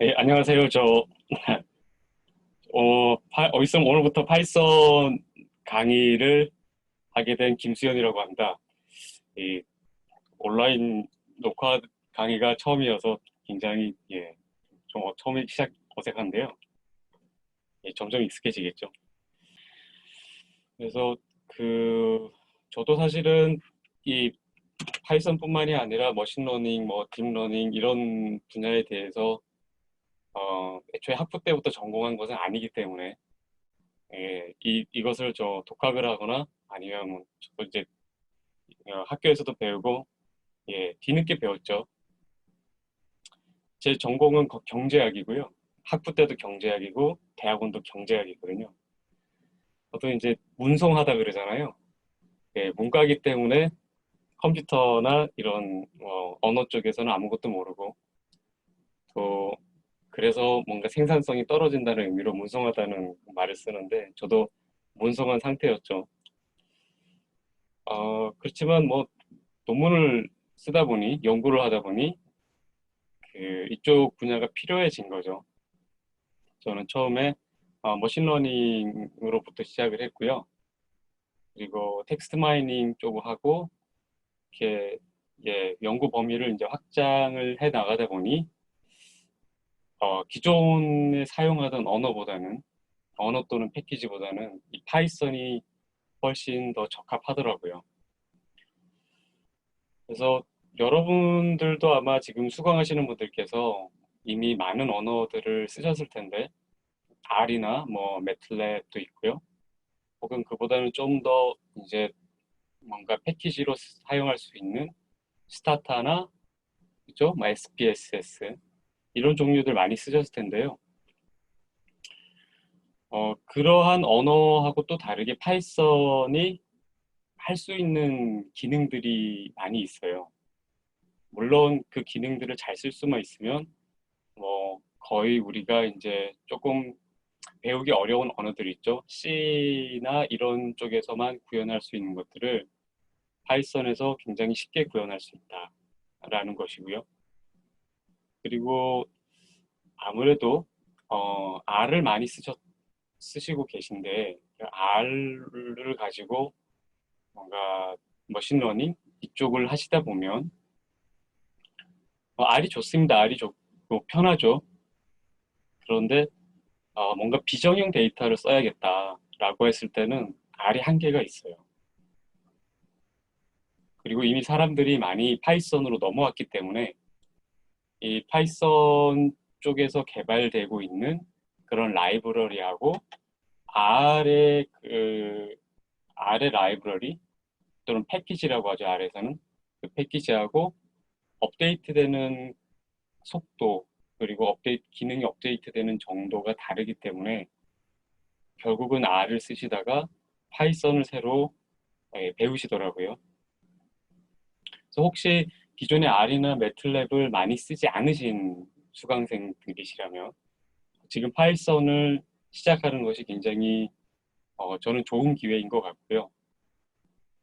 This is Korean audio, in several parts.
네, 안녕하세요. 어디서 오늘부터 파이썬 강의를 하게 된 김수현이라고 합니다. 이 온라인 녹화 강의가 처음이어서 굉장히, 처음에 시작 어색한데요. 점점 익숙해지겠죠. 그래서 그, 저도 사실은 이 파이썬뿐만이 아니라 머신러닝, 딥러닝 이런 분야에 대해서 애초에 학부 때부터 전공한 것은 아니기 때문에 이것을 독학을 하거나 아니면 저도 이제 학교에서도 배우고, 뒤늦게 배웠죠. 제 전공은 경제학이고요. 학부 때도 경제학이고, 대학원도 경제학이거든요. 저도 이제 문송하다 그러잖아요. 문과이기 때문에 컴퓨터나 이런 언어 쪽에서는 아무것도 모르고, 또 그래서 뭔가 생산성이 떨어진다는 의미로 문송하다는 말을 쓰는데, 저도 문송한 상태였죠. 그렇지만 논문을 쓰다 보니, 연구를 하다 보니, 이쪽 분야가 필요해진 거죠. 저는 처음에 머신러닝으로부터 시작을 했고요. 그리고 텍스트 마이닝 쪽을 하고, 이렇게, 연구 범위를 이제 확장을 해 나가다 보니, 기존에 사용하던 언어 또는 패키지보다는 이 파이썬이 훨씬 더 적합하더라고요. 그래서 여러분들도 아마 지금 수강하시는 분들께서 이미 많은 언어들을 쓰셨을 텐데, R이나 매틀랩도 있고요. 혹은 그보다는 좀 더 이제 뭔가 패키지로 사용할 수 있는 스타타나, 그죠? SPSS 이런 종류들 많이 쓰셨을 텐데요. 그러한 언어하고 또 다르게 파이썬이 할 수 있는 기능들이 많이 있어요. 물론 그 기능들을 잘 쓸 수만 있으면 거의 우리가 이제 조금 배우기 어려운 언어들 있죠. C나 이런 쪽에서만 구현할 수 있는 것들을 파이썬에서 굉장히 쉽게 구현할 수 있다라는 것이고요. 그리고 아무래도 R을 많이 쓰시고 계신데, R을 가지고 뭔가 머신러닝 이쪽을 하시다 보면 R이 좋습니다. R이 좋고 편하죠. 그런데 뭔가 비정형 데이터를 써야겠다라고 했을 때는 R이 한계가 있어요. 그리고 이미 사람들이 많이 파이썬으로 넘어왔기 때문에 이 파이썬 쪽에서 개발되고 있는 그런 라이브러리하고 R의 R의 라이브러리 또는 패키지라고 하죠. R에서는 그 패키지하고 업데이트되는 속도 그리고 기능이 업데이트되는 정도가 다르기 때문에 결국은 R을 쓰시다가 파이썬을 새로 배우시더라고요. 그래서 혹시 기존에 R이나 매틀랩을 많이 쓰지 않으신 수강생들이시라면 지금 파이썬을 시작하는 것이 굉장히 저는 좋은 기회인 것 같고요.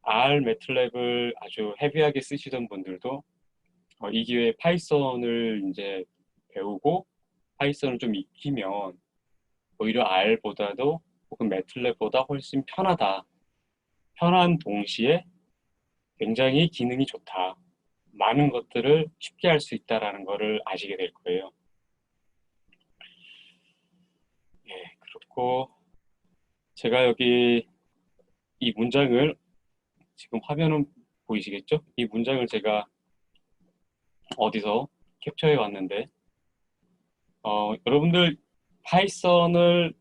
R, 매틀랩을 아주 헤비하게 쓰시던 분들도 이 기회에 파이썬을 이제 배우고 파이썬을 좀 익히면 오히려 R보다도 혹은 매틀랩보다 훨씬 편하다. 편한 동시에 굉장히 기능이 좋다. 많은 것들을 쉽게 할 수 있다라는 것을 아시게 될 거예요. 그렇고 제가 여기 이 문장을 지금 화면은 보이시겠죠? 이 문장을 제가 어디서 캡처해 왔는데 여러분들 파이썬을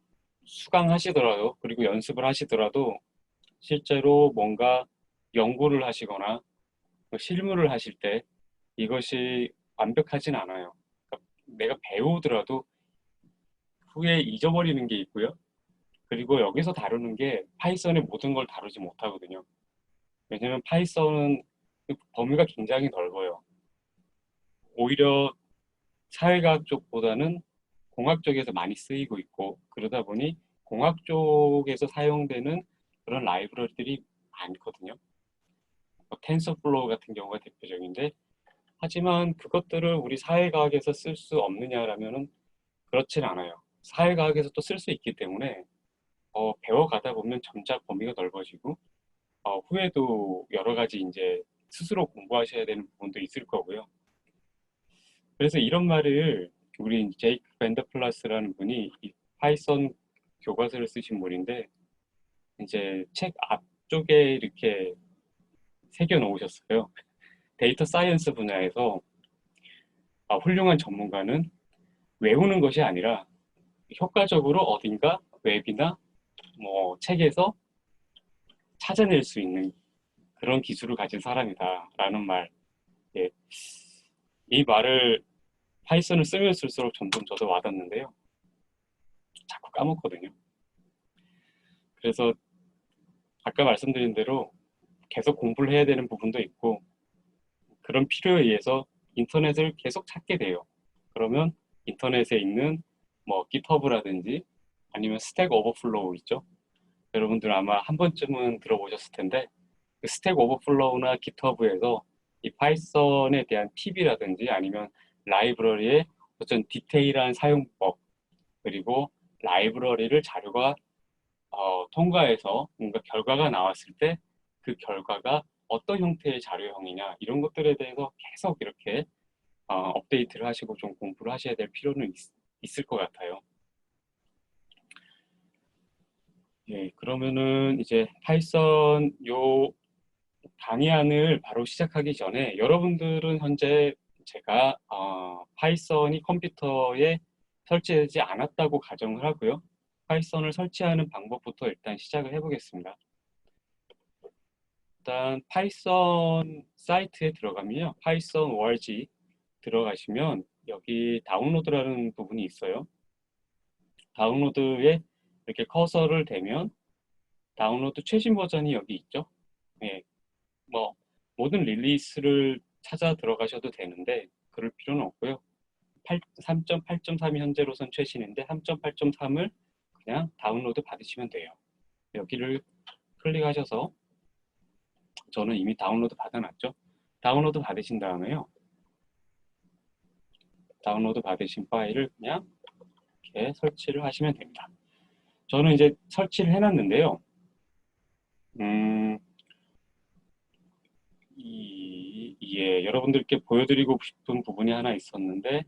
수강하시더라도 그리고 연습을 하시더라도 실제로 뭔가 연구를 하시거나 실무를 하실 때 이것이 완벽하진 않아요. 그러니까 내가 배우더라도 후에 잊어버리는 게 있고요. 그리고 여기서 다루는 게 파이썬의 모든 걸 다루지 못하거든요. 왜냐면 파이썬은 범위가 굉장히 넓어요. 오히려 사회과학 쪽보다는 공학 쪽에서 많이 쓰이고 있고 그러다 보니 공학 쪽에서 사용되는 그런 라이브러리들이 많거든요. 텐서플로우 같은 경우가 대표적인데 하지만 그것들을 우리 사회과학에서 쓸 수 없느냐라면은 그렇진 않아요. 사회과학에서 또 쓸 수 있기 때문에 배워가다 보면 점차 범위가 넓어지고 후에도 여러 가지 이제 스스로 공부하셔야 되는 부분도 있을 거고요. 그래서 이런 말을 우리 제이크 밴더플라스라는 분이 이 파이썬 교과서를 쓰신 분인데 이제 책 앞쪽에 이렇게 새겨 놓으셨어요. 데이터 사이언스 분야에서 훌륭한 전문가는 외우는 것이 아니라 효과적으로 어딘가 웹이나 뭐 책에서 찾아낼 수 있는 그런 기술을 가진 사람이다라는 말. 예. 이 말을 파이썬을 쓰면 쓸수록 점점 저도 와닿는데요. 자꾸 까먹거든요. 그래서 아까 말씀드린 대로 계속 공부를 해야 되는 부분도 있고 그런 필요에 의해서 인터넷을 계속 찾게 돼요. 그러면 인터넷에 있는 뭐 GitHub라든지 아니면 스택 오버플로우 있죠. 여러분들 아마 한 번쯤은 들어보셨을 텐데 그 스택 오버플로우나 GitHub에서 이 파이썬에 대한 팁이라든지 아니면 라이브러리의 어떤 디테일한 사용법 그리고 라이브러리를 자료가 통과해서 뭔가 결과가 나왔을 때 그 결과가 어떤 형태의 자료형이냐 이런 것들에 대해서 계속 이렇게 업데이트를 하시고 좀 공부를 하셔야 될 필요는 있을 것 같아요. 예, 그러면은 이제 파이썬 요 강의안을 바로 시작하기 전에 여러분들은 현재 제가 파이썬이 컴퓨터에 설치되지 않았다고 가정을 하고요. 파이썬을 설치하는 방법부터 일단 시작을 해보겠습니다. 일단 파이썬 사이트에 들어가면요. 파이썬 org 들어가시면 여기 다운로드라는 부분이 있어요. 다운로드에 이렇게 커서를 대면 다운로드 최신 버전이 여기 있죠. 예, 뭐 모든 릴리스를 찾아 들어가셔도 되는데 그럴 필요는 없고요. 3.8.3이 현재로선 최신인데 3.8.3을 그냥 다운로드 받으시면 돼요. 여기를 클릭하셔서 저는 이미 다운로드 받아놨죠. 다운로드 받으신 다음에요. 다운로드 받으신 파일을 그냥 이렇게 설치를 하시면 됩니다. 저는 이제 설치를 해놨는데요. 예, 여러분들께 보여드리고 싶은 부분이 하나 있었는데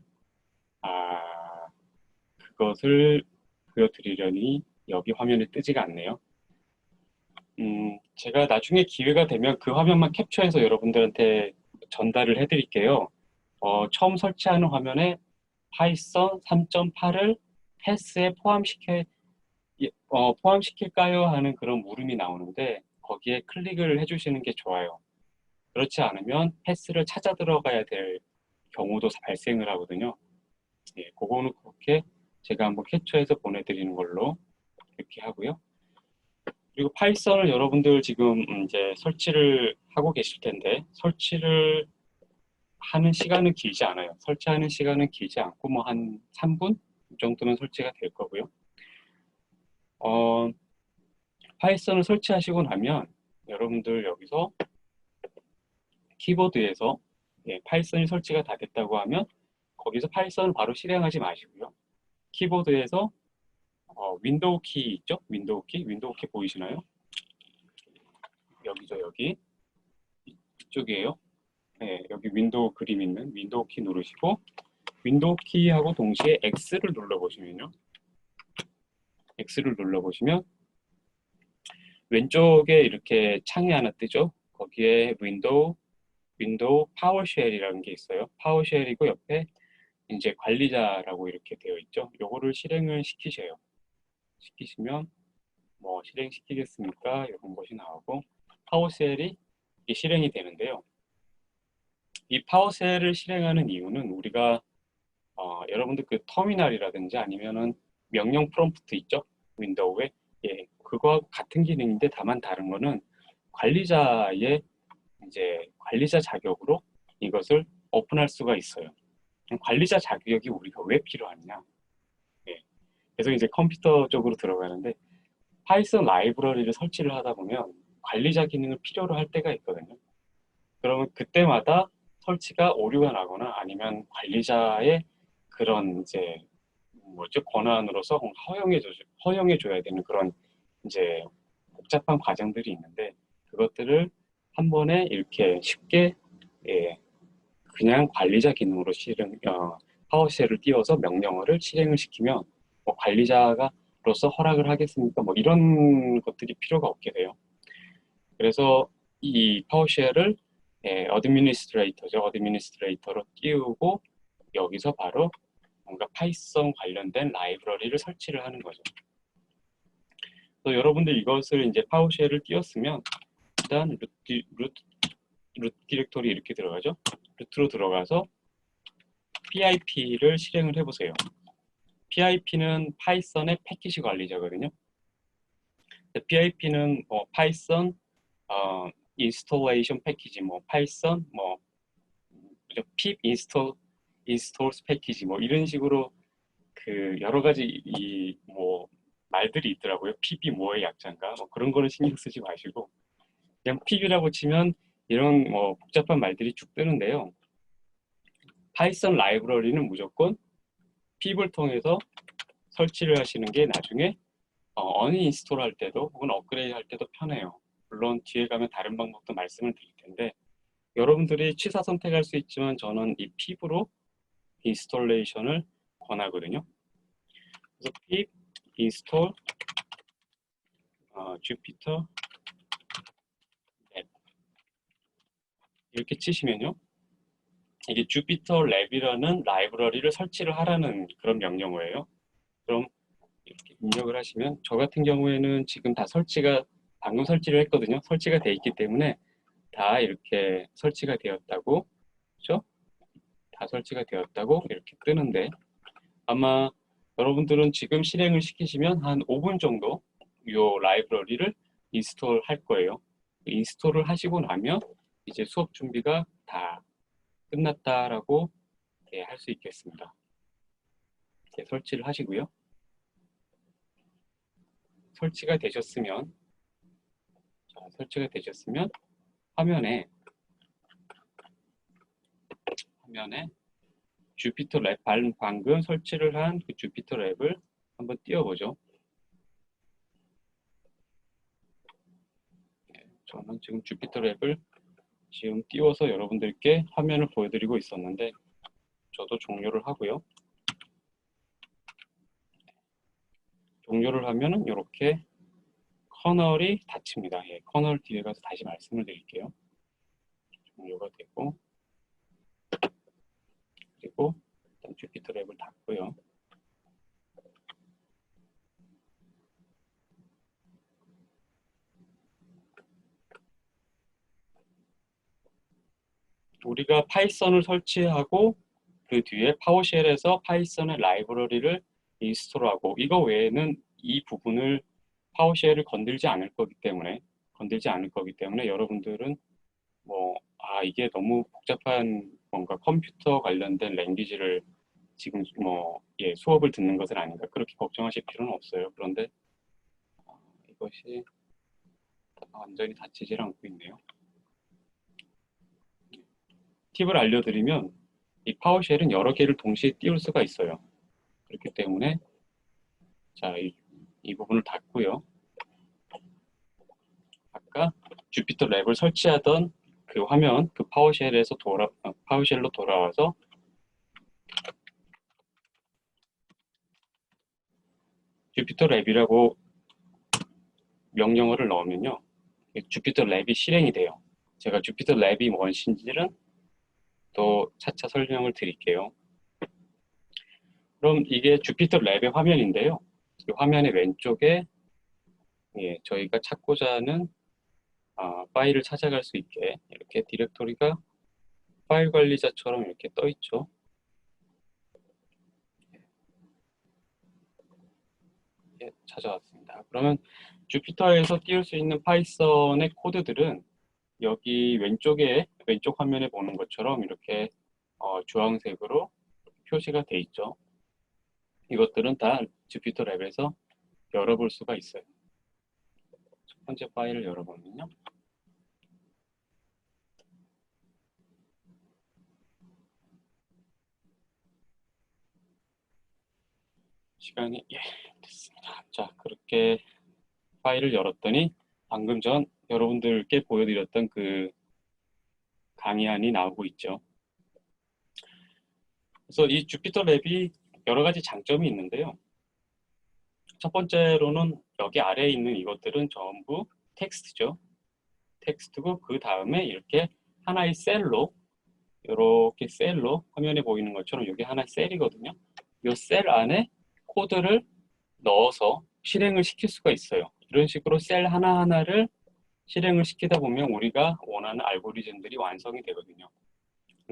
그것을 보여드리려니 여기 화면에 뜨지가 않네요. 제가 나중에 기회가 되면 그 화면만 캡처해서 여러분들한테 전달을 해드릴게요. 처음 설치하는 화면에 파이썬 3.8을 패스에 포함시킬까요? 하는 그런 물음이 나오는데 거기에 클릭을 해주시는 게 좋아요. 그렇지 않으면 패스를 찾아 들어가야 될 경우도 발생을 하거든요. 예, 그거는 그렇게 제가 한번 캡처해서 보내드리는 걸로 이렇게 하고요. 그리고 파이썬을 여러분들 지금 이제 설치를 하고 계실 텐데 설치를 하는 시간은 길지 않아요. 설치하는 시간은 길지 않고 뭐 한 3분 정도면 설치가 될 거고요. 파이썬을 설치하시고 나면 여러분들 여기서 키보드에서 파이썬이 설치가 다 됐다고 하면 거기서 파이썬을 바로 실행하지 마시고요. 키보드에서 윈도우 키 있죠? 윈도우 키 보이시나요? 여기죠, 여기. 이쪽이에요. 네, 여기 윈도우 그림 있는 윈도우 키 누르시고 윈도우 키하고 동시에 X를 눌러보시면요. X를 눌러보시면 왼쪽에 이렇게 창이 하나 뜨죠. 거기에 윈도우 파워쉘이라는 게 있어요. 파워쉘이고 옆에 이제 관리자라고 이렇게 되어 있죠. 요거를 실행을 시키셔요. 시키시면 뭐 실행시키겠습니까? 이런 것이 나오고 파워쉘이 실행이 되는데요. 이 파워쉘을 실행하는 이유는 우리가 여러분들 그 터미널이라든지 아니면은 명령 프롬프트 있죠? 윈도우에 예, 그거하고 같은 기능인데 다만 다른 거는 관리자의 이제 관리자 자격으로 이것을 오픈할 수가 있어요. 관리자 자격이 우리가 왜 필요하냐? 예, 그래서 이제 컴퓨터 쪽으로 들어가는데 파이썬 라이브러리를 설치를 하다 보면 관리자 기능을 필요로 할 때가 있거든요. 그러면 그때마다 설치가 오류가 나거나 아니면 관리자의 그런 이제 뭐죠? 권한으로서 허용해줘야 되는 그런 이제 복잡한 과정들이 있는데 그것들을 한 번에 이렇게 쉽게 예, 그냥 관리자 기능으로 파워쉘을 띄워서 명령어를 실행을 시키면 뭐 관리자가로서 허락을 하겠습니까? 뭐 이런 것들이 필요가 없게 돼요. 그래서 이 파워쉘을 어드미니스트레이터로 띄우고 여기서 바로 뭔가 파이썬 관련된 라이브러리를 설치를 하는 거죠. 그래서 여러분들 이것을 이제 파워쉘을 띄웠으면 일단 루트 디렉토리 이렇게 들어가죠. 루트로 들어가서 PIP를 실행을 해보세요. PIP는 파이썬의 패키지 관리자거든요. PIP는 뭐 파이썬 인스톨레이션 패키지, 뭐 파이썬 뭐 pip 인스톨스 패키지 뭐 이런 식으로 그 여러 가지 이 뭐 말들이 있더라고요. pip이 뭐의 약자인가 뭐 그런 거는 신경 쓰지 마시고 그냥 pip이라고 치면 이런 뭐 복잡한 말들이 쭉 뜨는데요. 파이썬 라이브러리는 무조건 pip을 통해서 설치를 하시는 게 나중에 언인스톨 할 때도 혹은 업그레이드 할 때도 편해요. 물론 뒤에 가면 다른 방법도 말씀을 드릴 텐데 여러분들이 취사 선택할 수 있지만 저는 이 pip으로 인스톨레이션을 권하거든요. 그래서 pip install jupyter lab 이렇게 치시면요. 이게 jupyter lab이라는 라이브러리를 설치를 하라는 그런 명령어예요. 그럼 이렇게 입력을 하시면 저 같은 경우에는 지금 다 방금 설치를 했거든요. 설치가 돼 있기 때문에 다 이렇게 설치가 되었다고, 그렇죠? 다 설치가 되었다고 이렇게 뜨는데 아마 여러분들은 지금 실행을 시키시면 한 5분 정도 이 라이브러리를 인스톨 할 거예요. 인스톨을 하시고 나면 이제 수업 준비가 다 끝났다라고 할 수 있겠습니다. 이렇게 설치를 하시고요. 설치가 되셨으면 화면에 주피터 랩 방금 설치를 한 그 주피터 랩을 한번 띄워보죠. 저는 지금 주피터 랩을 지금 띄워서 여러분들께 화면을 보여드리고 있었는데 저도 종료를 하고요. 종료를 하면은 이렇게 커널이 닫힙니다. 예, 커널 뒤에 가서 다시 말씀을 드릴게요. 종료가 되고 그리고 일단 주피터 랩을 닫고요. 우리가 파이썬을 설치하고 그 뒤에 파워쉘에서 파이썬의 라이브러리를 인스톨하고 이거 외에는 이 부분을 파워쉘을 건들지 않을 거기 때문에 여러분들은 뭐 이게 너무 복잡한 뭔가 컴퓨터 관련된 랭귀지를 지금 수업을 듣는 것은 아닌가 그렇게 걱정하실 필요는 없어요. 그런데 이것이 완전히 닫히질 않고 있네요. 팁을 알려드리면 이 파워쉘은 여러 개를 동시에 띄울 수가 있어요. 그렇기 때문에 자, 이 부분을 닫고요. 아까 주피터 랩을 설치하던 그 화면, 그 파워쉘로 돌아와서 주피터 랩이라고 명령어를 넣으면요. 주피터 랩이 실행이 돼요. 제가 주피터 랩이 무엇인지는 또 차차 설명을 드릴게요. 그럼 이게 주피터 랩의 화면인데요. 이 화면의 왼쪽에 저희가 찾고자 하는 파일을 찾아갈 수 있게 이렇게 디렉토리가 파일 관리자처럼 이렇게 떠 있죠. 찾아왔습니다. 그러면 주피터에서 띄울 수 있는 파이썬의 코드들은 여기 왼쪽 화면에 보는 것처럼 이렇게 주황색으로 표시가 돼 있죠. 이것들은 다 주피터 랩에서 열어볼 수가 있어요. 첫 번째 파일을 열어보면요. 시간이 됐습니다. 자, 그렇게 파일을 열었더니 방금 전 여러분들께 보여드렸던 그 강의안이 나오고 있죠. 그래서 이 주피터 랩이 여러 가지 장점이 있는데요. 첫 번째로는 여기 아래에 있는 이것들은 전부 텍스트죠. 텍스트고 그 다음에 이렇게 하나의 셀로 이렇게 셀로 화면에 보이는 것처럼 이게 하나의 셀이거든요. 이 셀 안에 코드를 넣어서 실행을 시킬 수가 있어요. 이런 식으로 셀 하나하나를 실행을 시키다 보면 우리가 원하는 알고리즘들이 완성이 되거든요.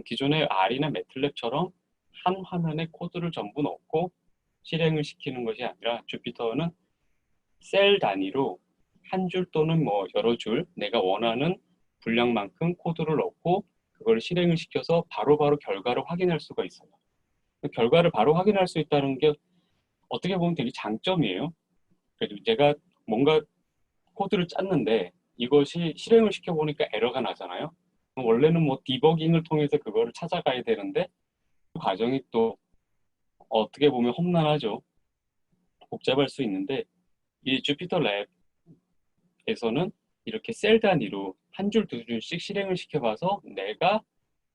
기존의 R이나 매틀랩처럼 한 화면에 코드를 전부 넣고 실행을 시키는 것이 아니라 주피터는 셀 단위로 한 줄 또는 뭐 여러 줄 내가 원하는 분량만큼 코드를 넣고 그걸 실행을 시켜서 바로바로 결과를 확인할 수가 있어요. 그 결과를 바로 확인할 수 있다는 게 어떻게 보면 되게 장점이에요. 그래도 제가 뭔가 코드를 짰는데 이것이 실행을 시켜보니까 에러가 나잖아요. 원래는 뭐 디버깅을 통해서 그거를 찾아가야 되는데 그 과정이 또 어떻게 보면 험난하죠. 복잡할 수 있는데 이 주피터 랩에서는 이렇게 셀 단위로 한 줄, 두 줄씩 실행을 시켜봐서 내가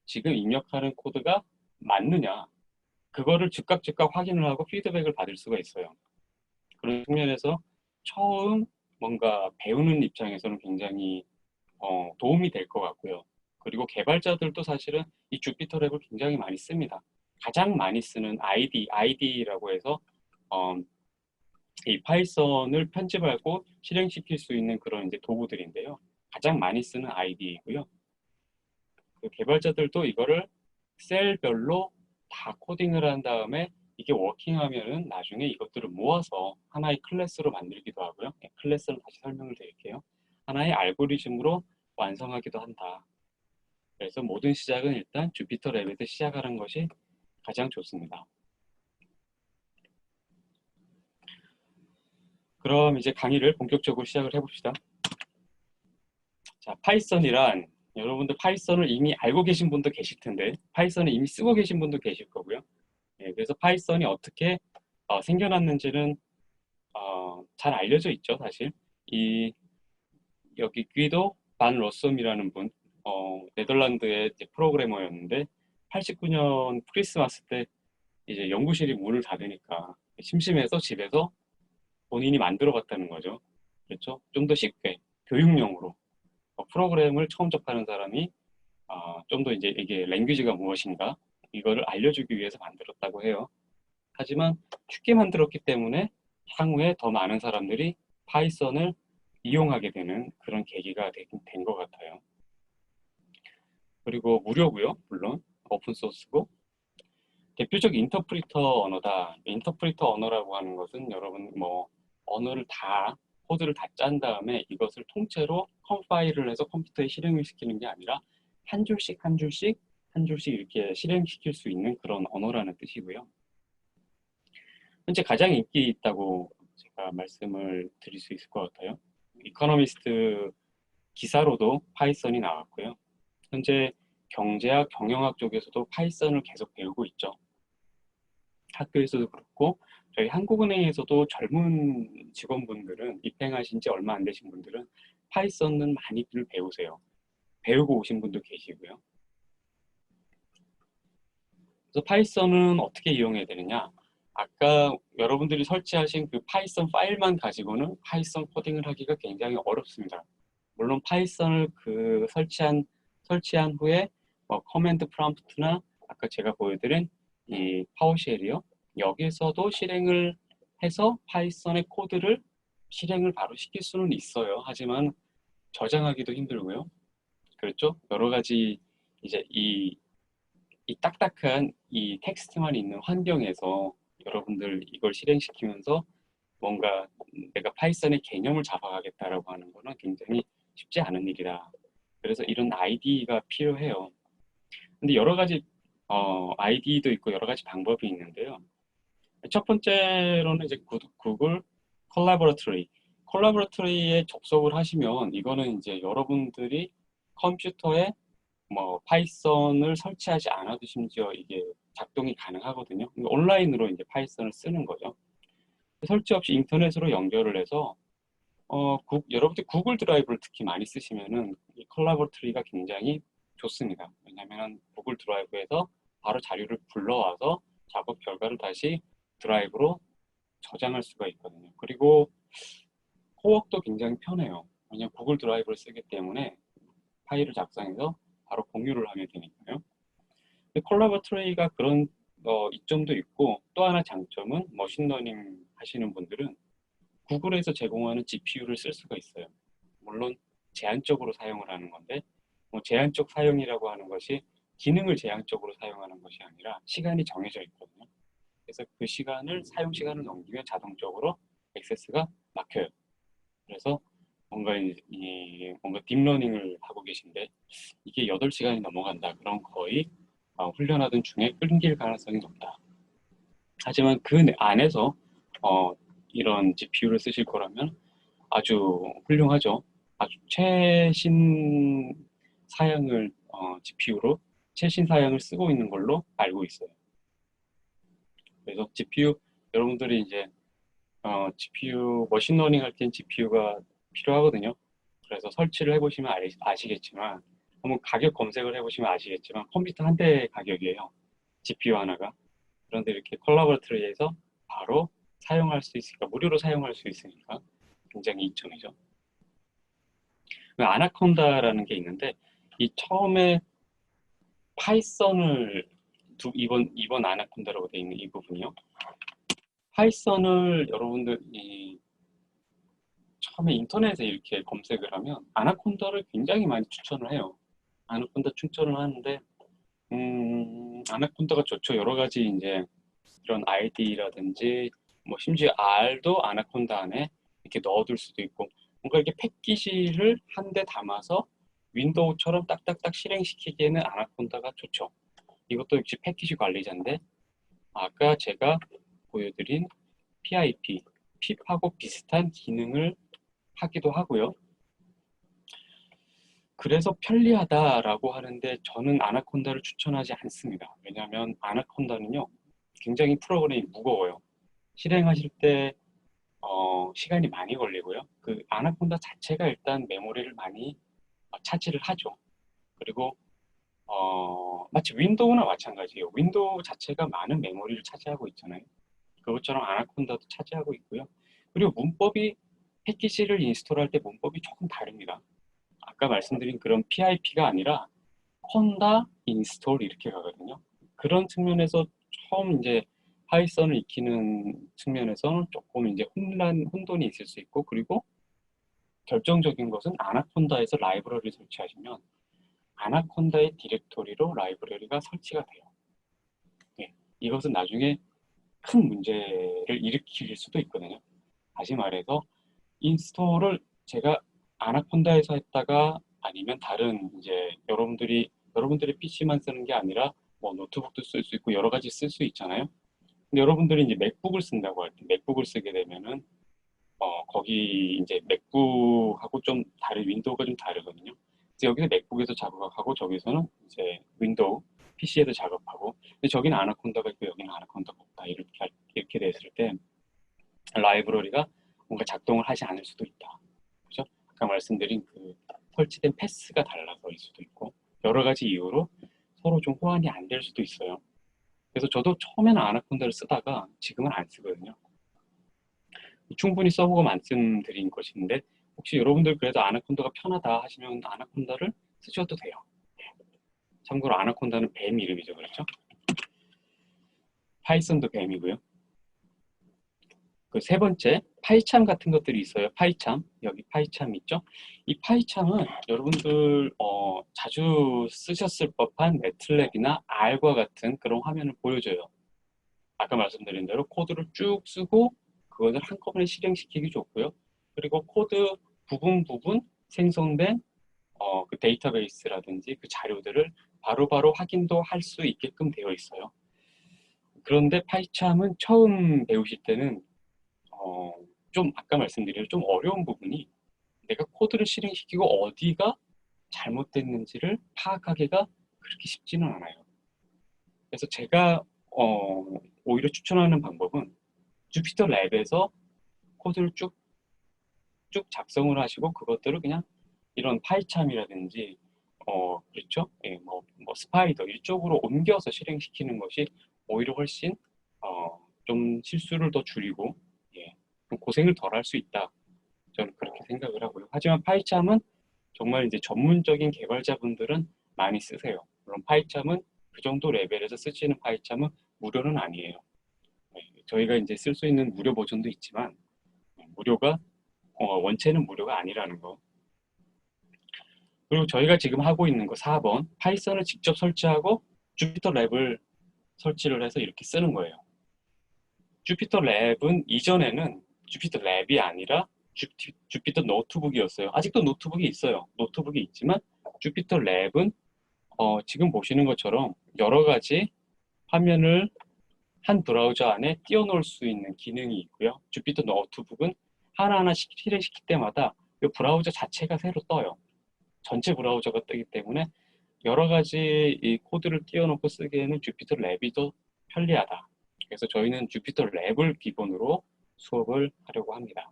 지금 입력하는 코드가 맞느냐 그거를 즉각 확인을 하고 피드백을 받을 수가 있어요. 그런 측면에서 처음 뭔가 배우는 입장에서는 굉장히 도움이 될 것 같고요. 그리고 개발자들도 사실은 이 주피터 랩을 굉장히 많이 씁니다. 가장 많이 쓰는 ID라고 해서 어, 이 파이썬을 편집하고 실행시킬 수 있는 그런 이제 도구들인데요. 가장 많이 쓰는 ID이고요. 그 개발자들도 이거를 셀별로 다 코딩을 한 다음에 이게 워킹하면은 나중에 이것들을 모아서 하나의 클래스로 만들기도 하고요. 클래스를 다시 설명을 드릴게요. 하나의 알고리즘으로 완성하기도 한다. 그래서 모든 시작은 일단 주피터 랩에서 시작하는 것이 가장 좋습니다. 그럼 이제 강의를 본격적으로 시작을 해봅시다. 자, 파이썬이란 여러분들 파이썬을 이미 알고 계신 분도 계실 텐데 파이썬을 이미 쓰고 계신 분도 계실 거고요. 그래서 파이썬이 어떻게 생겨났는지는 잘 알려져 있죠, 사실. 이 여기 귀도 반 로썸이라는 분, 네덜란드의 이제 프로그래머였는데 89년 크리스마스 때 이제 연구실이 문을 닫으니까 심심해서 집에서 본인이 만들어 봤다는 거죠. 그렇죠? 좀 더 쉽게 교육용으로 프로그램을 처음 접하는 사람이 좀 더 이제 이게 랭귀지가 무엇인가 이거를 알려주기 위해서 만들었다고 해요. 하지만 쉽게 만들었기 때문에 향후에 더 많은 사람들이 파이썬을 이용하게 되는 그런 계기가 된 것 같아요. 그리고 무료고요, 물론 오픈 소스고 대표적 인터프리터 언어다. 인터프리터 언어라고 하는 것은 여러분 뭐 언어를 다 코드를 다 짠 다음에 이것을 통째로 컴파일을 해서 컴퓨터에 실행을 시키는 게 아니라 한 줄씩 한 줄씩 한 줄씩 이렇게 실행시킬 수 있는 그런 언어라는 뜻이고요. 현재 가장 인기 있다고 제가 말씀을 드릴 수 있을 것 같아요. 이코노미스트 기사로도 파이썬이 나왔고요. 현재 경제학, 경영학 쪽에서도 파이썬을 계속 배우고 있죠. 학교에서도 그렇고 저희 한국은행에서도 젊은 직원분들은 입행하신 지 얼마 안 되신 분들은 파이썬은 많이들 배우세요. 배우고 오신 분도 계시고요. 그래서 파이썬은 어떻게 이용해야 되느냐? 아까 여러분들이 설치하신 그 파이썬 파일만 가지고는 파이썬 코딩을 하기가 굉장히 어렵습니다. 물론 파이썬을 그 설치한 후에 뭐 커맨드 프롬프트나 아까 제가 보여드린 이 파워쉘이요. 여기서도 실행을 해서 파이썬의 코드를 실행을 바로 시킬 수는 있어요. 하지만 저장하기도 힘들고요. 그렇죠? 여러 가지 이제 이 딱딱한 이 텍스트만 있는 환경에서 여러분들 이걸 실행시키면서 뭔가 내가 파이썬의 개념을 잡아가겠다라고 하는 거는 굉장히 쉽지 않은 일이다. 그래서 이런 아이디가 필요해요. 근데 여러 가지 아이디도 있고 여러 가지 방법이 있는데요. 첫 번째로는 이제 구글 콜라보러토리. 콜라보러토리에 접속을 하시면 이거는 이제 여러분들이 컴퓨터에 뭐 파이썬을 설치하지 않아도 심지어 이게 작동이 가능하거든요. 온라인으로 이제 파이썬을 쓰는 거죠. 설치 없이 인터넷으로 연결을 해서 여러분들 구글 드라이브를 특히 많이 쓰시면은 이 콜라보러토리가 굉장히 좋습니다. 왜냐하면 구글 드라이브에서 바로 자료를 불러와서 작업 결과를 다시 드라이브로 저장할 수가 있거든요. 그리고 코웍도 굉장히 편해요. 왜냐하면 구글 드라이브를 쓰기 때문에 파일을 작성해서 바로 공유를 하면 되니까요. 근데 콜라보러토리가 그런 이점도 있고, 또 하나 장점은 머신러닝 하시는 분들은 구글에서 제공하는 GPU를 쓸 수가 있어요. 물론 제한적으로 사용을 하는 건데, 뭐 제한적 사용이라고 하는 것이 기능을 제한적으로 사용하는 것이 아니라 시간이 정해져 있거든요. 그래서 그 사용 시간을 넘기면 자동적으로 액세스가 막혀요. 그래서 뭔가 딥러닝을 하고 계신데 이게 8시간이 넘어간다. 그럼 거의 훈련하던 중에 끊길 가능성이 높다. 하지만 그 안에서 이런 GPU를 쓰실 거라면 아주 훌륭하죠. 아주 최신 사양을 GPU로 최신 사양을 쓰고 있는 걸로 알고 있어요. 그래서 GPU 여러분들이 이제 GPU 머신러닝 할 땐 GPU가 필요하거든요. 그래서 설치를 해보시면 아시겠지만 한번 가격 검색을 해보시면 아시겠지만 컴퓨터 한 대 가격이에요. GPU 하나가. 그런데 이렇게 콜라보러토리에서 바로 사용할 수 있으니까 무료로 사용할 수 있으니까 굉장히 이점이죠. 아나콘다라는 게 있는데 이 처음에 파이썬을 이번 아나콘다라고 되어 있는 이 부분이요. 파이썬을 여러분들이 처음에 인터넷에 이렇게 검색을 하면 아나콘다를 굉장히 많이 추천을 해요. 아나콘다 추천을 하는데 아나콘다가 좋죠. 여러 가지 이제 이런 ID라든지 뭐 심지어 R도 아나콘다 안에 이렇게 넣어둘 수도 있고 뭔가 이렇게 패키지를 한 대 담아서 윈도우처럼 딱딱딱 실행시키기에는 아나콘다가 좋죠. 이것도 역시 패키지 관리자인데 아까 제가 보여드린 PIP, 핍하고 비슷한 기능을 하기도 하고요. 그래서 편리하다라고 하는데 저는 아나콘다를 추천하지 않습니다. 왜냐하면 아나콘다는요 굉장히 프로그램이 무거워요. 실행하실 때 시간이 많이 걸리고요. 그 아나콘다 자체가 일단 메모리를 많이 차지를 하죠. 그리고 마치 윈도우나 마찬가지예요. 윈도우 자체가 많은 메모리를 차지하고 있잖아요. 그것처럼 아나콘다도 차지하고 있고요. 그리고 문법이 패키지를 인스톨할 때 문법이 조금 다릅니다. 아까 말씀드린 그런 PIP가 아니라 콘다 인스톨 이렇게 가거든요. 그런 측면에서 처음 이제 파이썬을 익히는 측면에서는 조금 이제 혼돈이 있을 수 있고, 그리고 결정적인 것은 아나콘다에서 라이브러리를 설치하시면 아나콘다의 디렉토리로 라이브러리가 설치가 돼요. 네, 이것은 나중에 큰 문제를 일으킬 수도 있거든요. 다시 말해서 인스톨을 제가 아나콘다에서 했다가 아니면 다른 이제 여러분들의 PC만 쓰는 게 아니라 뭐 노트북도 쓸 수 있고 여러 가지 쓸 수 있잖아요. 근데 여러분들이 이제 맥북을 쓴다고 할 때 맥북을 쓰게 되면은 거기 이제 맥북하고 좀 다른 윈도우가 좀 다르거든요. 그래서 여기서 맥북에서 작업하고 저기서는 이제 윈도우 PC에서 작업하고 근데 저기는 아나콘다가 있고 여기는 아나콘다가 없다 이렇게 됐을 때 라이브러리가 뭔가 작동을 하지 않을 수도 있다. 그죠? 아까 말씀드린 그 설치된 패스가 달라서일 수도 있고 여러 가지 이유로 서로 좀 호환이 안 될 수도 있어요. 그래서 저도 처음에는 아나콘다를 쓰다가 지금은 안 쓰거든요. 충분히 써보고 말씀드린 것인데 혹시 여러분들 그래도 아나콘다가 편하다 하시면 아나콘다를 쓰셔도 돼요. 참고로 아나콘다는 뱀 이름이죠. 그렇죠? 파이썬도 뱀이고요. 그 세 번째 파이참 같은 것들이 있어요. 파이참 여기 파이참 있죠. 이 파이참은 여러분들 자주 쓰셨을 법한 매틀랩이나 R과 같은 그런 화면을 보여줘요. 아까 말씀드린 대로 코드를 쭉 쓰고 그것을 한꺼번에 실행시키기 좋고요. 그리고 코드 부분 생성된 그 데이터베이스라든지 그 자료들을 바로바로 확인도 할 수 있게끔 되어 있어요. 그런데 파이참은 처음 배우실 때는 좀 아까 말씀드린 좀 어려운 부분이 내가 코드를 실행시키고 어디가 잘못됐는지를 파악하기가 그렇게 쉽지는 않아요. 그래서 제가 오히려 추천하는 방법은 주피터 랩에서 코드를 쭉 작성을 하시고 그것들을 그냥 이런 파이참이라든지 그렇죠? 예, 뭐 스파이더 이쪽으로 옮겨서 실행시키는 것이 오히려 훨씬 좀 실수를 더 줄이고 예, 좀 고생을 덜 할 수 있다. 저는 그렇게 생각을 하고요. 하지만 파이참은 정말 이제 전문적인 개발자분들은 많이 쓰세요. 물론 파이참은 그 정도 레벨에서 쓰시는 파이참은 무료는 아니에요. 네, 저희가 이제 쓸 수 있는 무료 버전도 있지만 무료가 원체는 무료가 아니라는 거. 그리고 저희가 지금 하고 있는 거 4번 파이썬을 직접 설치하고 주피터 랩을 설치를 해서 이렇게 쓰는 거예요. 주피터 랩은 이전에는 주피터 랩이 아니라 주피터 노트북이었어요. 아직도 노트북이 있어요. 노트북이 있지만 주피터 랩은 지금 보시는 것처럼 여러 가지 화면을 한 브라우저 안에 띄워놓을 수 있는 기능이 있고요. 주피터 노트북은 하나하나 실행시킬 때마다 이 브라우저 자체가 새로 떠요. 전체 브라우저가 뜨기 때문에 여러 가지 이 코드를 띄워놓고 쓰기에는 주피터 랩이 더 편리하다. 그래서 저희는 주피터 랩을 기본으로 수업을 하려고 합니다.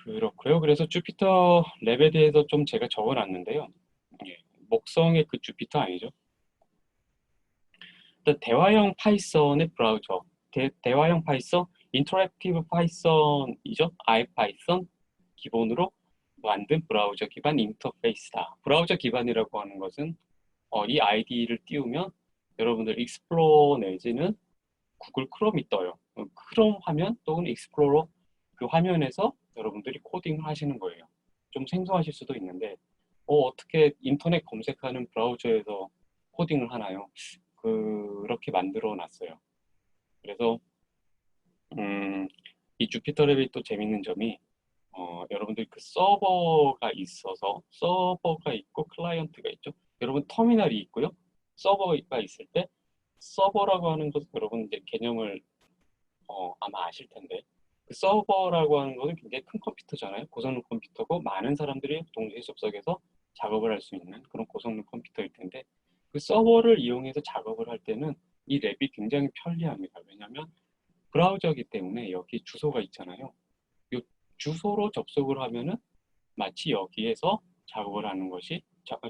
그렇고요. 그래서 주피터 랩에 대해서 좀 제가 적어놨는데요. 예, 목성의 그 주피터 아니죠? 일단 대화형 파이썬의 브라우저, 대화형 파이썬, 인터랙티브 파이썬이죠. 아이파이썬 기본으로 만든 브라우저 기반 인터페이스다. 브라우저 기반이라고 하는 것은 이 아이디를 띄우면 여러분들 익스플로러 내지는 구글 크롬이 떠요. 크롬 화면 또는 익스플로러 그 화면에서 여러분들이 코딩을 하시는 거예요. 좀 생소하실 수도 있는데 어떻게 인터넷 검색하는 브라우저에서 코딩을 하나요? 그렇게 만들어 놨어요. 그래서 이 주피터 랩이 또 재밌는 점이 여러분들 그 서버가 있어서 서버가 있고 클라이언트가 있죠. 여러분 터미널이 있고요. 서버가 있을 때 서버라고 하는 것은 여러분 이제 개념을 아마 아실 텐데 그 서버라고 하는 것은 굉장히 큰 컴퓨터잖아요. 고성능 컴퓨터고 많은 사람들이 동시에 접속해서 작업을 할 수 있는 그런 고성능 컴퓨터일 텐데 그 서버를 이용해서 작업을 할 때는 이 랩이 굉장히 편리합니다. 왜냐하면 브라우저이기 때문에 여기 주소가 있잖아요. 이 주소로 접속을 하면은 마치 여기에서 작업을 하는 것이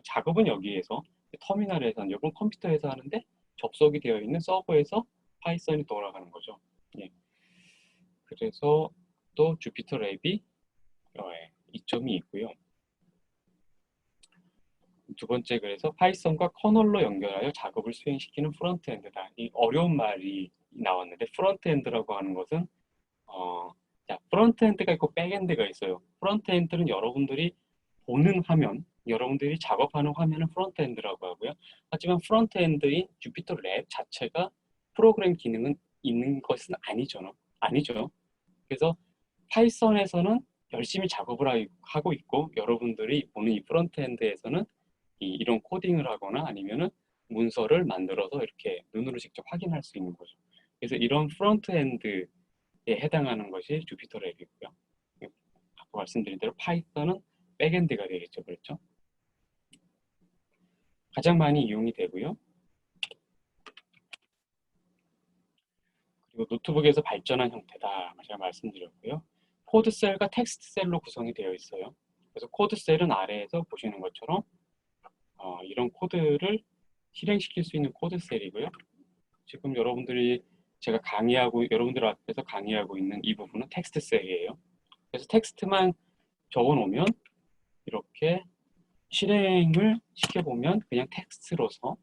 작업은 여기에서 터미널에서 여러분 컴퓨터에서 하는데 접속이 되어 있는 서버에서 파이썬이 돌아가는 거죠. 예. 그래서 또 주피터 랩이 이점이 있고요. 두 번째 그래서 파이썬과 커널로 연결하여 작업을 수행시키는 프론트엔드다. 이 어려운 말이 나왔는데 프론트엔드라고 하는 것은 프론트엔드가 있고 백엔드가 있어요. 프론트엔드는 여러분들이 보는 화면, 여러분들이 작업하는 화면은 프론트엔드라고 하고요. 하지만 프론트엔드인 주피터 랩 자체가 프로그램 기능은 있는 것은 아니죠. 그래서 파이썬에서는 열심히 작업을 하고 있고 여러분들이 보는 이 프론트엔드에서는 이런 코딩을 하거나 아니면은 문서를 만들어서 이렇게 눈으로 직접 확인할 수 있는 거죠. 그래서 이런 프론트엔드에 해당하는 것이 주피터 랩이고요. 아까 말씀드린 대로 파이썬은 백엔드가 되겠죠. 그렇죠? 가장 많이 이용이 되고요. 그리고 노트북에서 발전한 형태다. 제가 말씀드렸고요. 코드셀과 텍스트셀로 구성이 되어 있어요. 그래서 코드셀은 아래에서 보시는 것처럼 이런 코드를 실행시킬 수 있는 코드셀이고요. 지금 제가 여러분들 앞에서 강의하고 있는 이 부분은 텍스트셀이에요. 그래서 텍스트만 적어 놓으면 이렇게 실행을 시켜보면 그냥 텍스트로서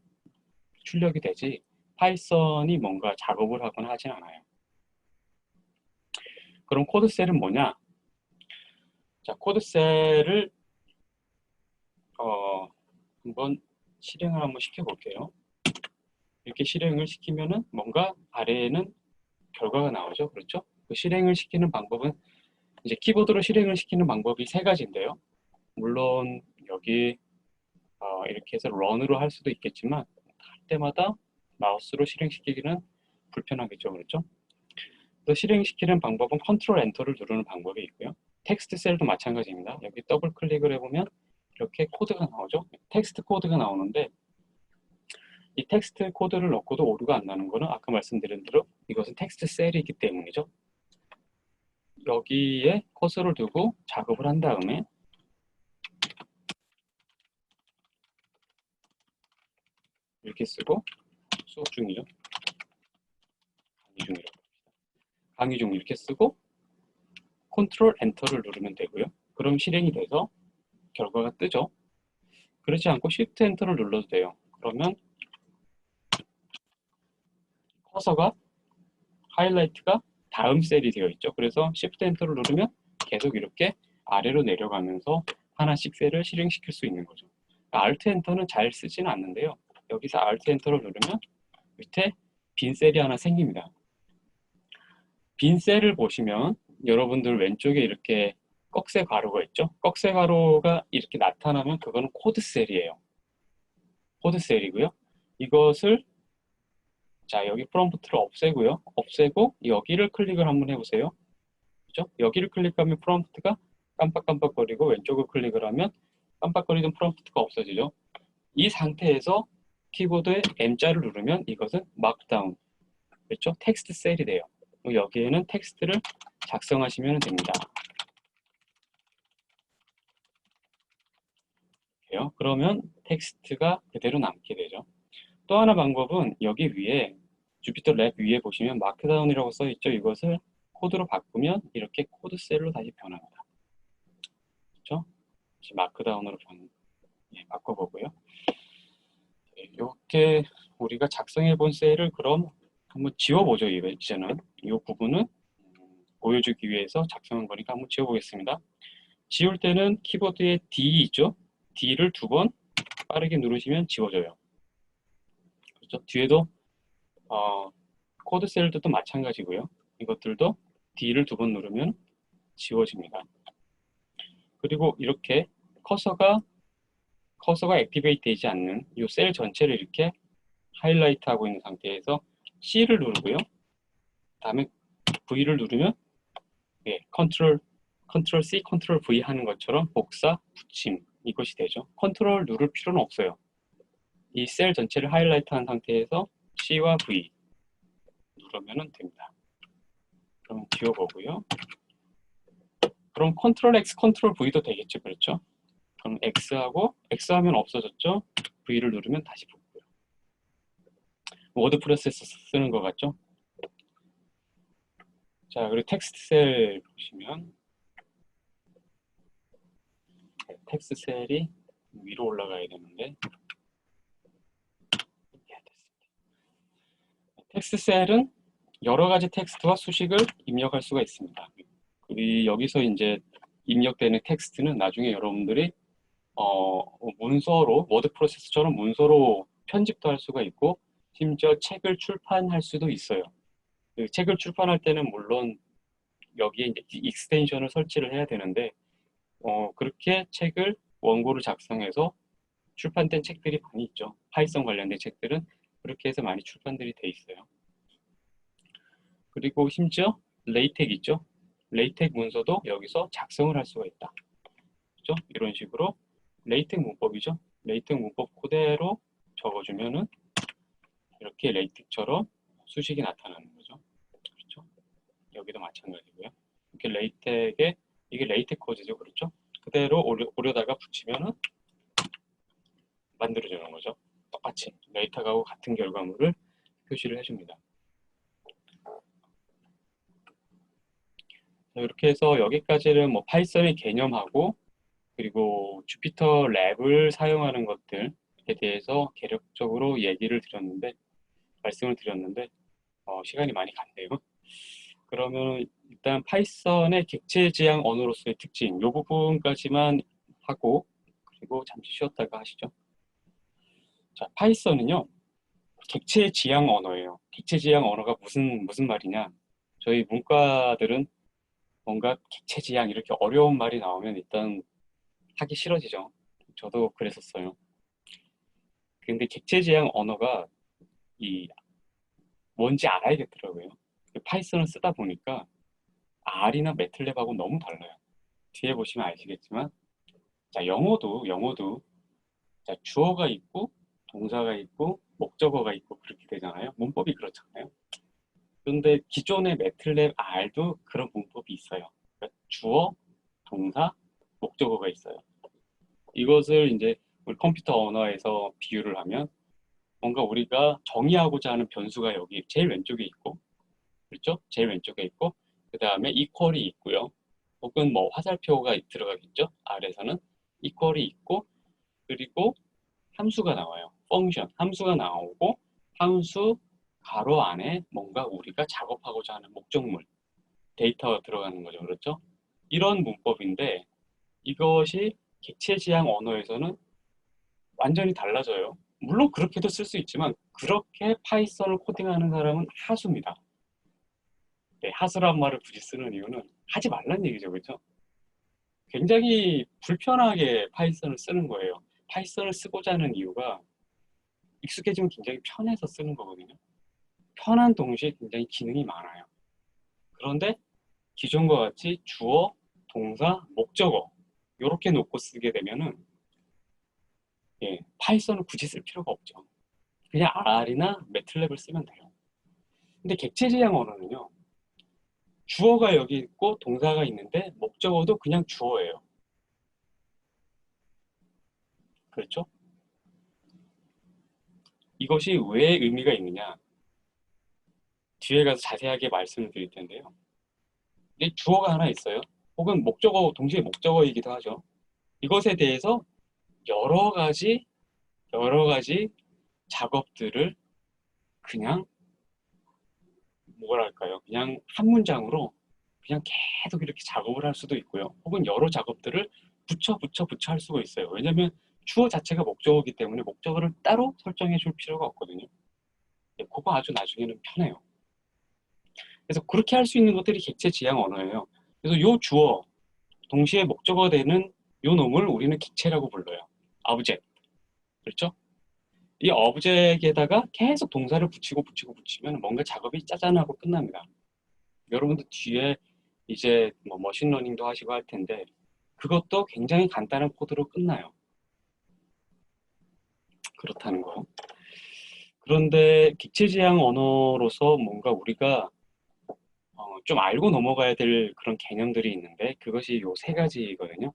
출력이 되지 파이썬이 뭔가 작업을 하거나 하진 않아요. 그럼 코드셀은 뭐냐? 자, 코드셀을 한번 실행을 한번 시켜볼게요. 이렇게 실행을 시키면은 뭔가 아래에는 결과가 나오죠. 그렇죠? 그 실행을 시키는 방법은 이제 키보드로 실행을 시키는 방법이 세 가지인데요. 물론 여기 이렇게 해서 런으로 할 수도 있겠지만 할 때마다 마우스로 실행시키기는 불편하겠죠. 그렇죠? 또 실행시키는 방법은 컨트롤 엔터를 누르는 방법이 있고요. 텍스트 셀도 마찬가지입니다. 여기 더블 클릭을 해보면 이렇게 코드가 나오죠. 텍스트 코드가 나오는데 이 텍스트 코드를 넣고도 오류가 안 나는 거는 아까 말씀드린 대로 이것은 텍스트 셀이기 때문이죠. 여기에 커서를 두고 작업을 한 다음에 이렇게 쓰고 수업 중이죠. 강의 중이라고 합시다. 강의 중 이렇게 쓰고 컨트롤 엔터를 누르면 되고요. 그럼 실행이 돼서 결과가 뜨죠. 그렇지 않고 Shift 엔터를 눌러도 돼요. 그러면 커서가 하이라이트가 다음 셀이 되어 있죠. 그래서 Shift 엔터를 누르면 계속 이렇게 아래로 내려가면서 하나씩 셀을 실행시킬 수 있는 거죠. Alt 엔터는 잘 쓰지는 않는데요. 여기서 Alt 엔터를 누르면 밑에 빈 셀이 하나 생깁니다. 빈 셀을 보시면 여러분들 왼쪽에 이렇게 꺽쇠 가루가 있죠. 꺽쇠 가루가 이렇게 나타나면 그거는 코드 셀이에요. 코드 셀이고요. 이것을 자 여기 프롬프트를 없애고요. 없애고 여기를 클릭을 한번 해보세요. 그죠? 여기를 클릭하면 프롬프트가 깜빡깜빡거리고 왼쪽을 클릭을 하면 깜빡거리던 프롬프트가 없어지죠. 이 상태에서 키보드에 M자를 누르면 이것은 마크다운, 그렇죠? 텍스트 셀이 돼요. 여기에는 텍스트를 작성하시면 됩니다. 그러면 텍스트가 그대로 남게 되죠. 또 하나 방법은 여기 위에 주피터 랩 위에 보시면 마크다운이라고 써 있죠. 이것을 코드로 바꾸면 이렇게 코드 셀로 다시 변합니다. 그렇죠? 마크다운으로 바꿔보고요. 이렇게 우리가 작성해 본 셀을 그럼 한번 지워보죠. 이제는 이 부분은 보여주기 위해서 작성한 거니까 한번 지워보겠습니다. 지울 때는 키보드에 D 있죠? D를 2번 빠르게 누르시면 지워져요. 그렇죠? 뒤에도 코드 셀들도 마찬가지고요. 이것들도 D를 2번 누르면 지워집니다. 그리고 이렇게 커서가 액티베이트 되지 않는 이 셀 전체를 이렇게 하이라이트 하고 있는 상태에서 C를 누르고요. 다음에 V를 누르면 컨트롤 C, 컨트롤 V 하는 것처럼 복사, 붙임 이것이 되죠. 컨트롤 누를 필요는 없어요. 이 셀 전체를 하이라이트 한 상태에서 C와 V 누르면 됩니다. 그럼 지워보고요. 그럼 컨트롤 X, 컨트롤 V도 되겠죠. 그렇죠? 그럼 X하고 X 하면 없어졌죠. V를 누르면 다시 붙고요. 워드 프로세서 쓰는 것 같죠? 자, 그리고 텍스트 셀 보시면 텍스트 셀이 위로 올라가야 되는데 텍스트 셀은 여러 가지 텍스트와 수식을 입력할 수가 있습니다. 여기서 이제 입력되는 텍스트는 나중에 여러분들이 문서로 워드 프로세서처럼 문서로 편집도 할 수가 있고 심지어 책을 출판할 수도 있어요. 책을 출판할 때는 물론 여기에 이제 익스텐션을 설치를 해야 되는데 그렇게 책을 원고를 작성해서 출판된 책들이 많이 있죠. 파이썬 관련된 책들은 그렇게 해서 많이 출판들이 돼 있어요. 그리고 심지어 레이텍 있죠. 레이텍 문서도 여기서 작성을 할 수가 있다. 그렇죠? 이런 식으로 레이텍 문법이죠. 레이텍 문법 그대로 적어주면은 이렇게 레이텍처럼 수식이 나타나는 거죠. 그렇죠? 여기도 마찬가지고요. 이렇게 레이텍에 이게 레이텍 코드죠. 그렇죠? 그대로 오려다가 붙이면은 만들어주는 거죠. 똑같이 레이텍하고 같은 결과물을 표시를 해줍니다. 이렇게 해서 여기까지는 뭐 파이썬의 개념하고 그리고 주피터 랩을 사용하는 것들에 대해서 개략적으로 말씀을 드렸는데 시간이 많이 갔네요. 그러면 일단 파이썬의 객체 지향 언어로서의 특징 이 부분까지만 하고 그리고 잠시 쉬었다가 하시죠. 자, 파이썬은요 객체 지향 언어예요. 객체 지향 언어가 무슨 말이냐? 저희 문과들은 뭔가 객체 지향 이렇게 어려운 말이 나오면 일단 하기 싫어지죠. 저도 그랬었어요. 근데 객체 지향 언어가 뭔지 알아야겠더라고요. 파이썬을 쓰다 보니까 R이나 매틀랩하고 너무 달라요. 뒤에 보시면 아시겠지만 자 영어도 자 주어가 있고 동사가 있고 목적어가 있고 그렇게 되잖아요. 문법이 그렇잖아요. 그런데 기존의 매틀랩 R도 그런 문법이 있어요. 그러니까 주어, 동사, 목적어가 있어요. 이것을 이제 우리 컴퓨터 언어에서 비유를 하면 뭔가 우리가 정의하고자 하는 변수가 여기 제일 왼쪽에 있고, 그렇죠? 제일 왼쪽에 있고, 그 다음에 이퀄이 있고요. 혹은 뭐 화살표가 들어가겠죠? R에서는 이퀄이 있고, 그리고 함수가 나와요. 펑션, 함수가 나오고, 함수 가로 안에 뭔가 우리가 작업하고자 하는 목적물, 데이터가 들어가는 거죠. 그렇죠? 이런 문법인데 이것이 객체지향 언어에서는 완전히 달라져요. 물론 그렇게도 쓸 수 있지만 그렇게 파이썬을 코딩하는 사람은 하수입니다. 네, 하수란 말을 굳이 쓰는 이유는 하지 말란 얘기죠. 그렇죠? 굉장히 불편하게 파이썬을 쓰는 거예요. 파이썬을 쓰고자 하는 이유가 익숙해지면 굉장히 편해서 쓰는 거거든요. 편한 동시에 굉장히 기능이 많아요. 그런데 기존과 같이 주어, 동사, 목적어 이렇게 놓고 쓰게 되면은 예, 파이썬을 굳이 쓸 필요가 없죠. 그냥 R이나 매틀랩을 쓰면 돼요. 근데 객체지향 언어는요. 주어가 여기 있고 동사가 있는데 목적어도 그냥 주어예요. 그렇죠? 이것이 왜 의미가 있느냐? 뒤에 가서 자세하게 말씀을 드릴 텐데요. 이게 주어가 하나 있어요. 혹은 목적어, 동시에 목적어이기도 하죠. 이것에 대해서 여러 가지, 여러 가지 작업들을 그냥 뭐랄까요? 그냥 한 문장으로 그냥 계속 이렇게 작업을 할 수도 있고요. 혹은 여러 작업들을 붙여 할 수가 있어요. 왜냐하면 주어 자체가 목적어이기 때문에 목적어를 따로 설정해 줄 필요가 없거든요. 예, 그거 아주 나중에는 편해요. 그래서 그렇게 할 수 있는 것들이 객체 지향 언어예요. 그래서 요 주어, 동시에 목적어 되는 요 놈을 우리는 객체라고 불러요. object. 그렇죠? 이 object에다가 계속 동사를 붙이면 뭔가 작업이 짜잔하고 끝납니다. 여러분들 뒤에 이제 뭐 머신러닝도 하시고 할 텐데 그것도 굉장히 간단한 코드로 끝나요. 그렇다는 거. 그런데 객체지향 언어로서 뭔가 우리가 좀 알고 넘어가야 될 그런 개념들이 있는데 그것이 요 세 가지거든요.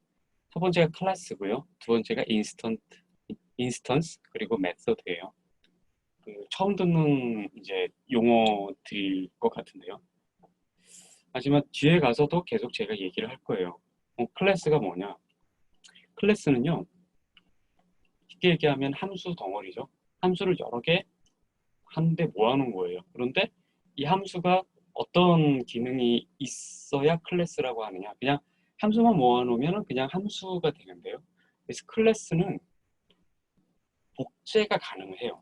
첫 번째가 클래스고요. 두 번째가 인스턴스 그리고 메서드예요. 그 처음 듣는 이제 용어들일 것 같은데요. 하지만 뒤에 가서도 계속 제가 얘기를 할 거예요. 클래스가 뭐냐? 클래스는요. 쉽게 얘기하면 함수 덩어리죠. 함수를 여러 개 한데 모아놓은 거예요. 그런데 이 함수가 어떤 기능이 있어야 클래스라고 하느냐? 그냥 함수만 모아놓으면 그냥 함수가 되는데요. 그래서 클래스는 복제가 가능해요.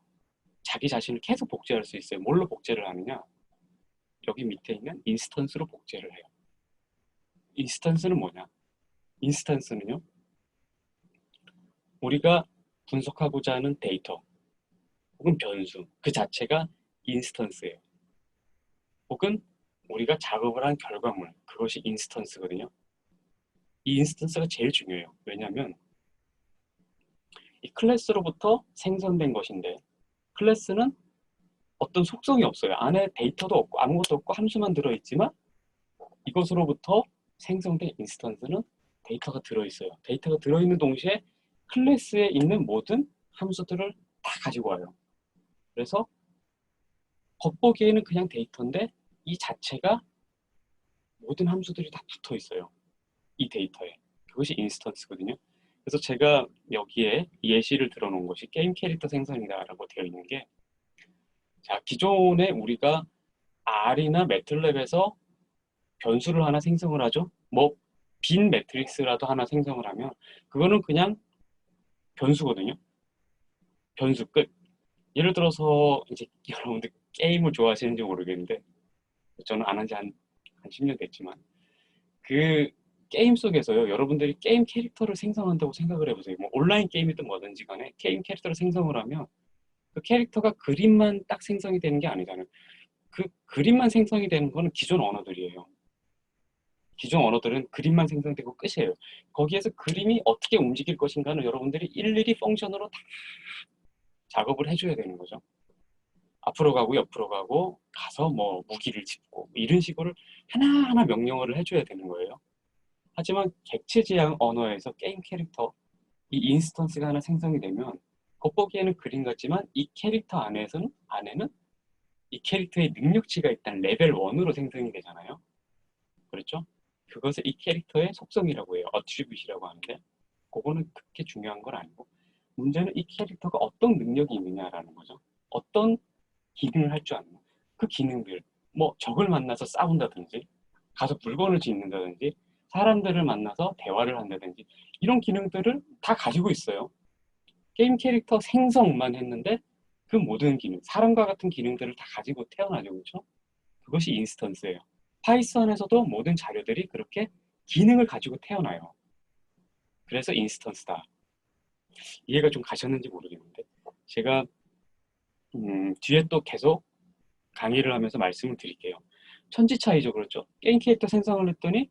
자기 자신을 계속 복제할 수 있어요. 뭘로 복제를 하느냐? 여기 밑에 있는 인스턴스로 복제를 해요. 인스턴스는 뭐냐? 인스턴스는요. 우리가 분석하고자 하는 데이터 혹은 변수 그 자체가 인스턴스예요. 혹은 우리가 작업을 한 결과물 그것이 인스턴스거든요. 이 인스턴스가 제일 중요해요. 왜냐하면 이 클래스로부터 생성된 것인데 클래스는 어떤 속성이 없어요. 안에 데이터도 없고 아무것도 없고 함수만 들어있지만 이것으로부터 생성된 인스턴스는 데이터가 들어있어요. 데이터가 들어있는 동시에 클래스에 있는 모든 함수들을 다 가지고 와요. 그래서 겉보기에는 그냥 데이터인데 이 자체가 모든 함수들이 다 붙어 있어요. 이 데이터에. 그것이 인스턴스거든요. 그래서 제가 여기에 예시를 들어놓은 것이 게임 캐릭터 생성이다라고 되어 있는 게 자, 기존에 우리가 R이나 매틀랩에서 변수를 하나 생성을 하죠. 뭐 빈 매트릭스라도 하나 생성을 하면 그거는 그냥 변수거든요. 변수 끝. 예를 들어서 이제 여러분들 게임을 좋아하시는지 모르겠는데 저는 안 한 지 한 10년 됐지만 그 게임 속에서요. 여러분들이 게임 캐릭터를 생성한다고 생각을 해보세요. 뭐 온라인 게임이든 뭐든지 간에 게임 캐릭터를 생성을 하면 그 캐릭터가 그림만 딱 생성이 되는 게 아니잖아요. 그 그림만 생성이 되는 거는 기존 언어들이에요. 기존 언어들은 그림만 생성되고 끝이에요. 거기에서 그림이 어떻게 움직일 것인가는 여러분들이 일일이 펑션으로 다 작업을 해줘야 되는 거죠. 앞으로 가고 옆으로 가고 가서 뭐 무기를 짚고 이런 식으로 하나하나 명령어를 해줘야 되는 거예요. 하지만 객체 지향 언어에서 게임 캐릭터 이 인스턴스가 하나 생성이 되면 겉보기에는 그림 같지만 이 캐릭터 안에는 이 캐릭터의 능력치가 일단 레벨 1으로 생성이 되잖아요. 그렇죠? 그것을 이 캐릭터의 속성이라고 해요. 어트리뷰트라고 하는데 그거는 그렇게 중요한 건 아니고 문제는 이 캐릭터가 어떤 능력이 있느냐라는 거죠. 어떤 기능을 할 줄 아는 거. 그 기능들 뭐 적을 만나서 싸운다든지 가서 물건을 짓는다든지 사람들을 만나서 대화를 한다든지 이런 기능들을 다 가지고 있어요. 게임 캐릭터 생성만 했는데 그 모든 기능, 사람과 같은 기능들을 다 가지고 태어나죠. 그렇죠? 그것이 인스턴스예요. 파이썬에서도 모든 자료들이 그렇게 기능을 가지고 태어나요. 그래서 인스턴스다. 이해가 좀 가셨는지 모르겠는데 제가 뒤에 또 계속 강의를 하면서 말씀을 드릴게요. 천지차이죠. 그렇죠? 게임 캐릭터 생성을 했더니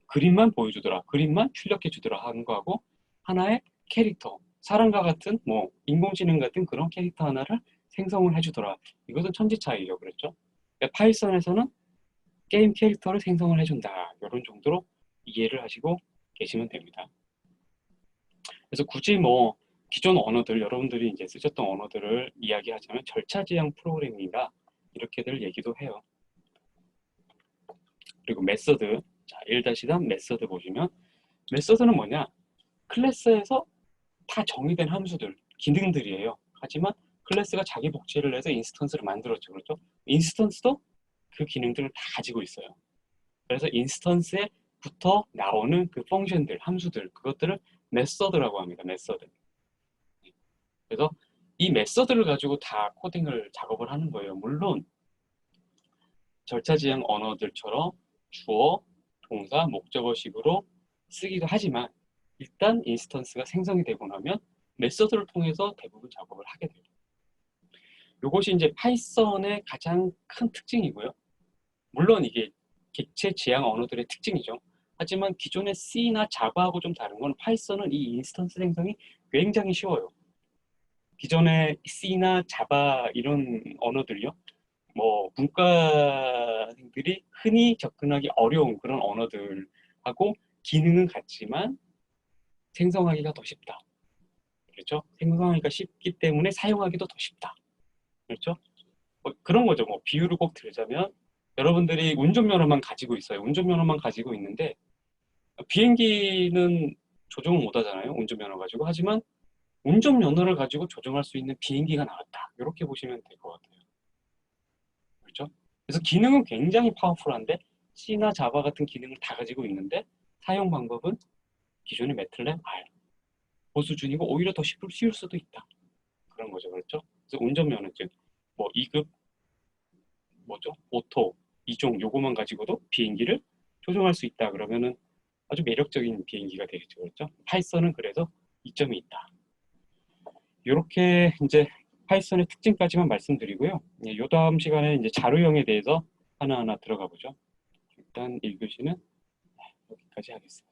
그림만 보여주더라. 그림만 출력해 주더라 하는 거하고 하나의 캐릭터, 사람과 같은 뭐 인공지능 같은 그런 캐릭터 하나를 생성을 해주더라. 이것은 천지차이죠. 그렇죠? 파이썬에서는 게임 캐릭터를 생성을 해준다. 이런 정도로 이해를 하시고 계시면 됩니다. 그래서 굳이 뭐 기존 언어들, 여러분들이 이제 쓰셨던 언어들을 이야기하자면 절차 지향 프로그래밍이다. 이렇게들 얘기도 해요. 그리고 메서드, 자, 1-3 메서드 보시면 메서드는 뭐냐? 클래스에서 다 정의된 함수들, 기능들이에요. 하지만 클래스가 자기 복제를 해서 인스턴스를 만들었죠. 그렇죠? 인스턴스도 그 기능들을 다 가지고 있어요. 그래서 인스턴스에부터 나오는 그 펑션들, 함수들, 그것들을 메서드라고 합니다. 메서드. 그래서 이 메서드를 가지고 다 코딩을 작업을 하는 거예요. 물론 절차 지향 언어들처럼 주어, 동사, 목적어식으로 쓰기도 하지만 일단 인스턴스가 생성이 되고 나면 메서드를 통해서 대부분 작업을 하게 돼요. 이것이 이제 파이썬의 가장 큰 특징이고요. 물론 이게 객체 지향 언어들의 특징이죠. 하지만 기존의 C나 자바하고 좀 다른 건 파이썬은 이 인스턴스 생성이 굉장히 쉬워요. 기존의 C나 자바 이런 언어들요. 뭐 문과생들이 흔히 접근하기 어려운 그런 언어들하고 기능은 같지만 생성하기가 더 쉽다. 그렇죠? 생성하기가 쉽기 때문에 사용하기도 더 쉽다. 그렇죠? 뭐 그런 거죠. 뭐 비유를 꼭 들자면 여러분들이 운전면허만 가지고 있어요. 운전면허만 가지고 있는데 비행기는 조종을 못 하잖아요. 운전면허 가지고. 하지만 운전면허를 가지고 조종할 수 있는 비행기가 나왔다. 이렇게 보시면 될 것 같아요. 그렇죠? 그래서 기능은 굉장히 파워풀한데 C나 자바 같은 기능을 다 가지고 있는데 사용 방법은 기존의 매틀랩 R 그 수준이고 오히려 더 쉬울 수도 있다. 그런 거죠. 그렇죠? 그래서 운전면허증 뭐 2급 뭐죠? 오토 2종 요거만 가지고도 비행기를 조종할 수 있다. 그러면은 아주 매력적인 비행기가 되겠죠. 그렇죠? 파이썬은 그래서 이점이 있다. 이렇게 이제 파이썬의 특징까지만 말씀드리고요. 요 다음 시간에 이제 자료형에 대해서 하나하나 들어가 보죠. 일단 1교시는 여기까지 하겠습니다.